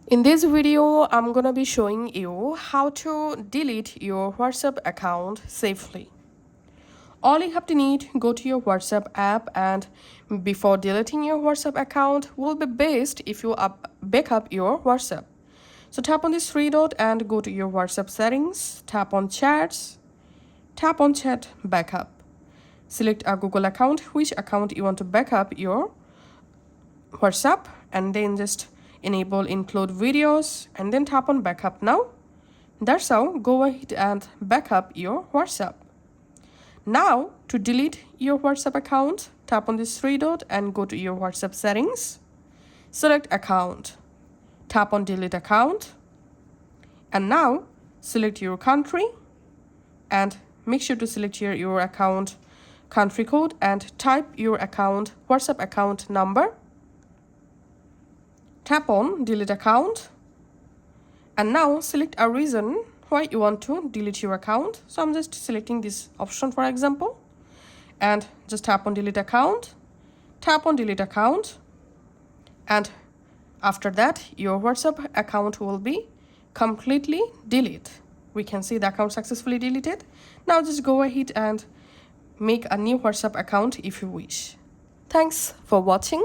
In this video, I'm gonna be showing you how to delete your WhatsApp account safely. All you have to need, go to your WhatsApp app, and before deleting your WhatsApp account will be best if you backup your WhatsApp. So tap on this three dot and go to your WhatsApp settings, tap on chats, tap on chat backup. Select a Google account, which account you want to backup your WhatsApp, and then just enable include videos and then tap on backup now. That's how go ahead and backup your WhatsApp. Now to delete your WhatsApp account, tap on this three dot and go to your WhatsApp settings. Select account, tap on delete account, and now select your country and make sure to select here your account country code and type your account WhatsApp account number. Tap on delete account and now select a reason why you want to delete your account. So I'm just selecting this option for example, and just tap on delete account, tap on delete account, and after that your WhatsApp account will be completely deleted. We can see the account successfully deleted. Now just go ahead and make a new WhatsApp account if you wish. Thanks for watching.